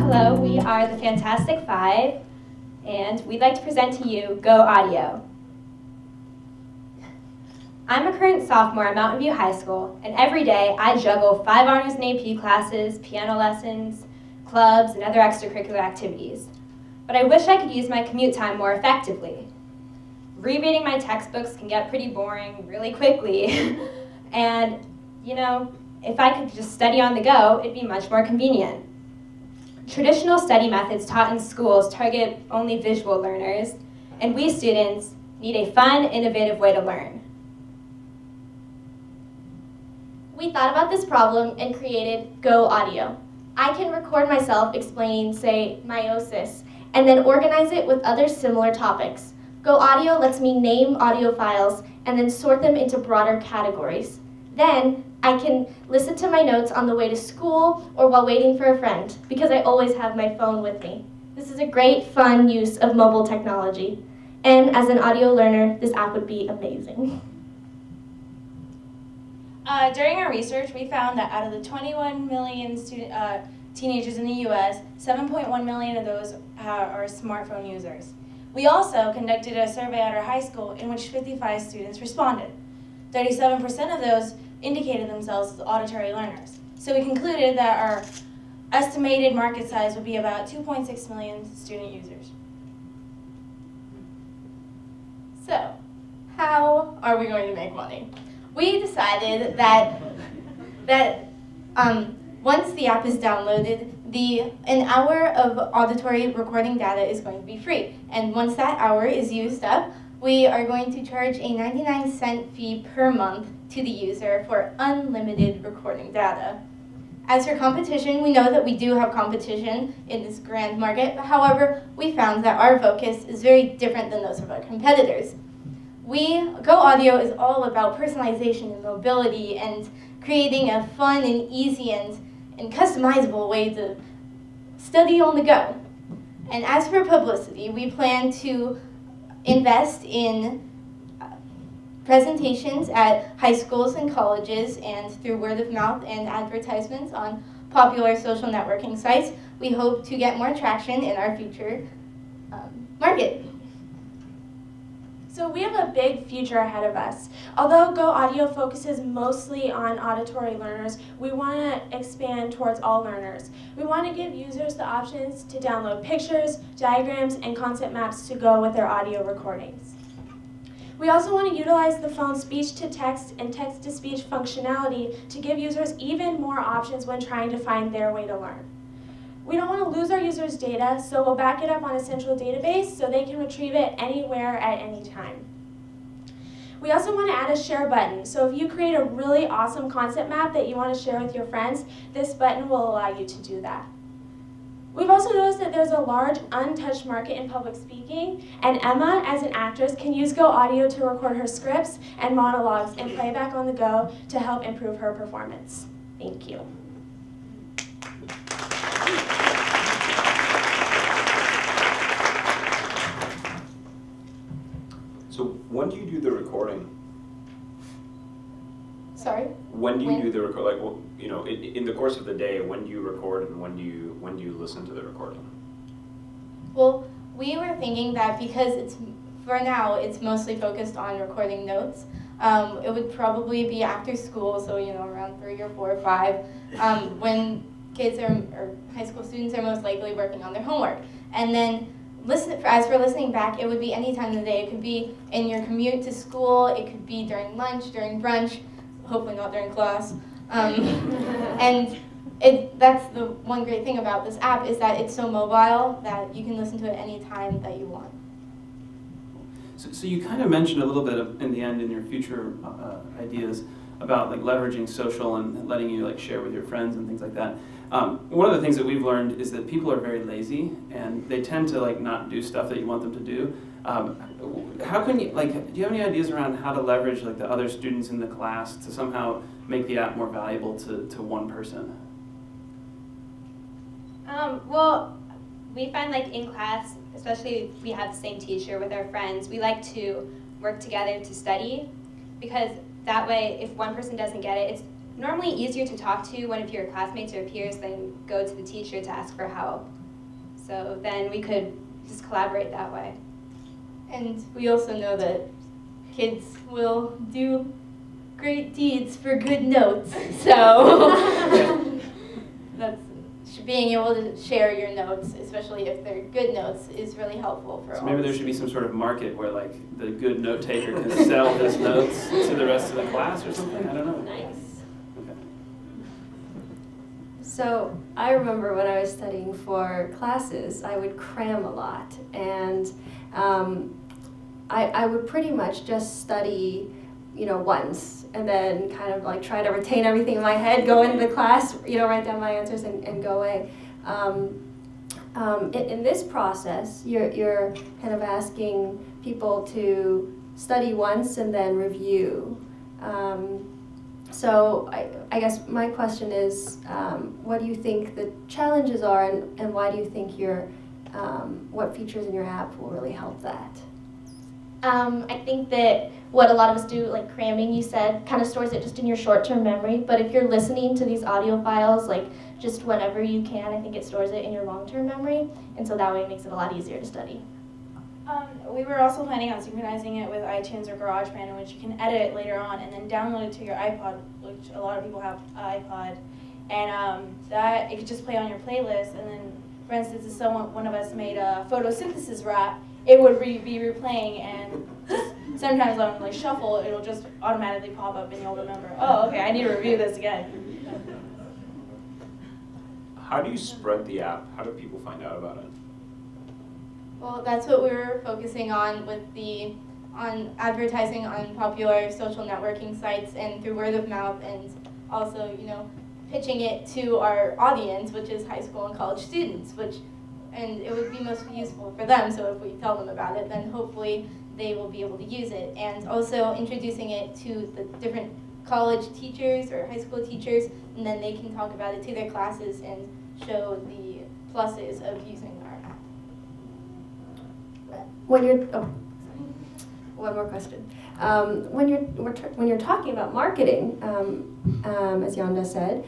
Hello, we are the Fantastic Five, and we'd like to present to you Go Audio. I'm a current sophomore at Mountain View High School, and every day I juggle 5 honors and AP classes, piano lessons, clubs, and other extracurricular activities. But I wish I could use my commute time more effectively. Rereading my textbooks can get pretty boring really quickly, and, you know, if I could just study on the go, it'd be much more convenient. Traditional study methods taught in schools target only visual learners, and we students need a fun, innovative way to learn. We thought about this problem and created Go Audio. I can record myself explaining, say, meiosis, and then organize it with other similar topics. Go Audio lets me name audio files and then sort them into broader categories. Then I can listen to my notes on the way to school or while waiting for a friend, because I always have my phone with me. This is a great, fun use of mobile technology. And as an audio learner, this app would be amazing. During our research, we found that out of the 21 million teenagers in the U.S., 7.1 million of those are smartphone users. We also conducted a survey at our high school in which 55 students responded. 37% of those indicated themselves as auditory learners. So we concluded that our estimated market size would be about 2.6 million student users. So, how are we going to make money? We decided that once the app is downloaded, an hour of auditory recording data is going to be free. And once that hour is used up, we are going to charge a 99-cent fee per month to the user for unlimited recording data. As for competition, we know that we do have competition in this grand market, but however, we found that our focus is very different than those of our competitors. Go Audio is all about personalization and mobility and creating a fun and easy and customizable way to study on the go. And as for publicity, we plan to invest in presentations at high schools and colleges and through word of mouth and advertisements on popular social networking sites. We hope to get more traction in our future market. So we have a big future ahead of us. Although Go Audio focuses mostly on auditory learners, we want to expand towards all learners. We want to give users the options to download pictures, diagrams, and concept maps to go with their audio recordings. We also want to utilize the phone's speech-to-text and text-to-speech functionality to give users even more options when trying to find their way to learn. We don't want to lose our users' data, so we'll back it up on a central database so they can retrieve it anywhere at any time. We also want to add a share button, so if you create a really awesome concept map that you want to share with your friends, this button will allow you to do that. We've also noticed that there's a large untouched market in public speaking, and Emma, as an actress, can use Go Audio to record her scripts and monologues and playback on the go to help improve her performance. Thank you. So when do you do the recording? Sorry? When do you do the record? Like, well, you know, in the course of the day, when do you record and when do you listen to the recording? Well, we were thinking that because for now it's mostly focused on recording notes. It would probably be after school, so you know, around 3 or 4 or 5, when kids or high school students are most likely working on their homework. And then as for listening back, it would be any time of the day. It could be in your commute to school, it could be during lunch, during brunch, hopefully not during class. And that's the one great thing about this app, is that it's so mobile that you can listen to it any time that you want. So you kind of mentioned a little bit in the end in your future ideas about like leveraging social and letting you like share with your friends and things like that. One of the things that we've learned is that people are very lazy and they tend to like not do stuff that you want them to do. How can you, like, do you have any ideas around how to leverage like the other students in the class to somehow make the app more valuable to one person? Well, we find like in class, especially if we have the same teacher with our friends, we like to work together to study, because that way if one person doesn't get it, normally easier to talk to one of your classmates or peers than go to the teacher to ask for help. So then we could just collaborate that way. And we also know that kids will do great deeds for good notes. So that's being able to share your notes, especially if they're good notes, is really helpful for all. So maybe there should be some sort of market where like the good note taker can sell his notes to the rest of the class or something. I don't know. Nice. Okay. So I remember when I was studying for classes, I would cram a lot, and I would pretty much just study, once, and then kind of like try to retain everything in my head, go into the class, write down my answers and go away. In this process, you're kind of asking people to study once and then review. So I guess my question is, what do you think the challenges are, and why do you think what features in your app will really help that? I think that what a lot of us do, like cramming, you said, kind of stores it just in your short-term memory. But if you're listening to these audio files, like just whenever you can, I think it stores it in your long-term memory. And so that way it makes it a lot easier to study. We were also planning on synchronizing it with iTunes or GarageBand, in which you can edit it later on and then download it to your iPod, which a lot of people have an iPod. And that it could just play on your playlist. And then, for instance, if one of us made a photosynthesis rap, it would be replaying, and just sometimes on like shuffle, it'll just automatically pop up and you'll remember, oh, okay, I need to review this again. How do you spread the app? How do people find out about it? Well, that's what we were focusing on with on advertising on popular social networking sites and through word of mouth, and also, pitching it to our audience, which is high school and college students, and it would be most useful for them. So if we tell them about it, then hopefully they will be able to use it. And also introducing it to the different college teachers or high school teachers, and then they can talk about it to their classes and show the pluses of using our app. One more question. When you're talking about marketing, as Yonda said,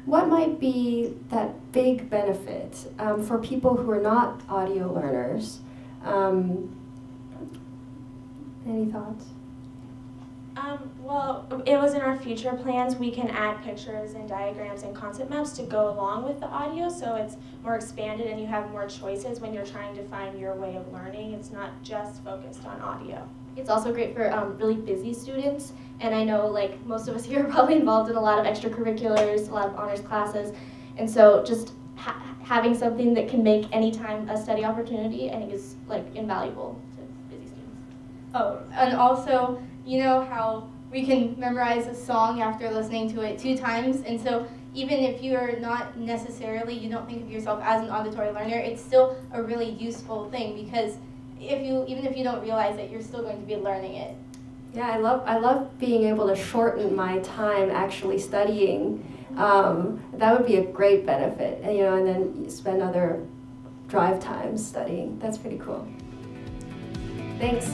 what might be that big benefit for people who are not audio learners? Any thoughts? Well, it was in our future plans. We can add pictures and diagrams and concept maps to go along with the audio, so it's more expanded and you have more choices when you're trying to find your way of learning. It's not just focused on audio. It's also great for really busy students, and I know like most of us here are probably involved in a lot of extracurriculars, a lot of honors classes, and so just having something that can make any time a study opportunity, I think is like invaluable to busy students. Oh, and also, how we can memorize a song after listening to it 2 times, and so even if you are not necessarily, you don't think of yourself as an auditory learner, it's still a really useful thing, because even if you don't realize it, you're still going to be learning it. Yeah, I love being able to shorten my time actually studying. That would be a great benefit, and then you spend other drive times studying. That's pretty cool. Thanks.